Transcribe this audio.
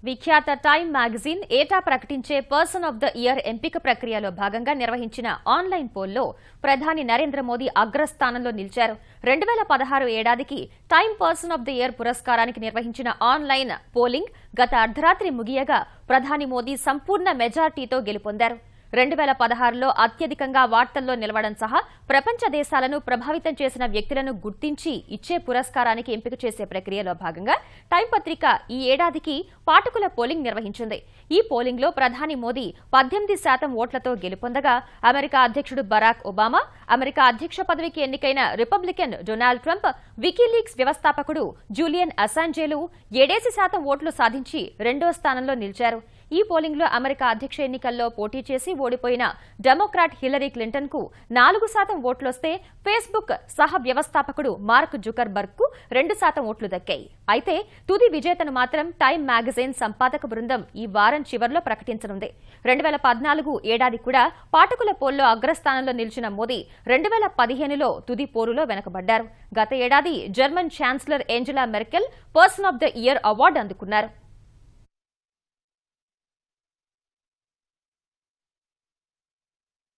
విఖ్యాత time magazine ఏటా ప్రకటించే పర్సన్ ఆఫ్ ద ఇయర్ ఎంపిక ప్రక్రియలో భాగంగా నిర్వహించిన ఆన్లైన్ పోల్లో ప్రధాని నరేంద్ర మోదీ అగ్రస్థానంలో నిలిచారు. 2016 ఏడాదికి Time person of the year పురస్కారానికి నిర్వహించిన ఆన్లైన్ పోలింగ్ గత అర్ధరాత్రి ముగియగా ప్రధాని మోదీ సంపూర్ణ మెజార్టీతో గెలుపొందారు. 2016లో అత్యధికంగా వార్తల్లో నిలవడం సహా ప్రపంచ దేశాలను ప్రభావితం చేసిన వ్యక్తులను గుర్తించి ఇచ్చే పురస్కారానికి ఎంపిక చేసే ప్రక్రియలో భాగంగా టైం పత్రిక ఈ ఏడాదికి పాఠకుల పోలింగ్ నిర్వహించింది. ఈ పోలింగ్లో ప్రధాని మోదీ 18% ఓట్లతో గెలుపొందగా అమెరికా అధ్యక్షుడు బరాక్ ఒబామా, అమెరికా అధ్యక్ష పదవికి ఎన్నికైన రిపబ్లికన్ డొనాల్డ్ ట్రంప్, వికీలీక్స్ వ్యవస్థాపకుడు జూలియన్ అసాంజేలు 7% ఓట్లు సాధించి రెండో స్థానంలో నిలిచారు. ఈ పోలింగ్లో అమెరికా అధ్యక్ష ఎన్నికల్లో పోటీ చేసి ఓడిపోయిన డెమోక్రాట్ హిల్లరీ క్లింటన్ కు 4% ఓట్లొస్తే ఫేస్బుక్ సహ వ్యవస్థాపకుడు మార్క్ జుకర్బర్గ్ కు 2% ఓట్లు దక్కాయి. అయితే తుది విజేతను మాత్రం టైమ్ మ్యాగజైన్ సంపాదక బృందం ఈ వారం చివర్లో ప్రకటించనుంది. 2014 ఏడాది కూడా పాఠకుల పోల్లో అగ్రస్థానంలో నిలిచిన మోదీ 2015లో తుది పోరులో వెనకబడ్డారు. గత ఏడాది German chancellor Angela Merkel person of the year award అందుకున్నారు.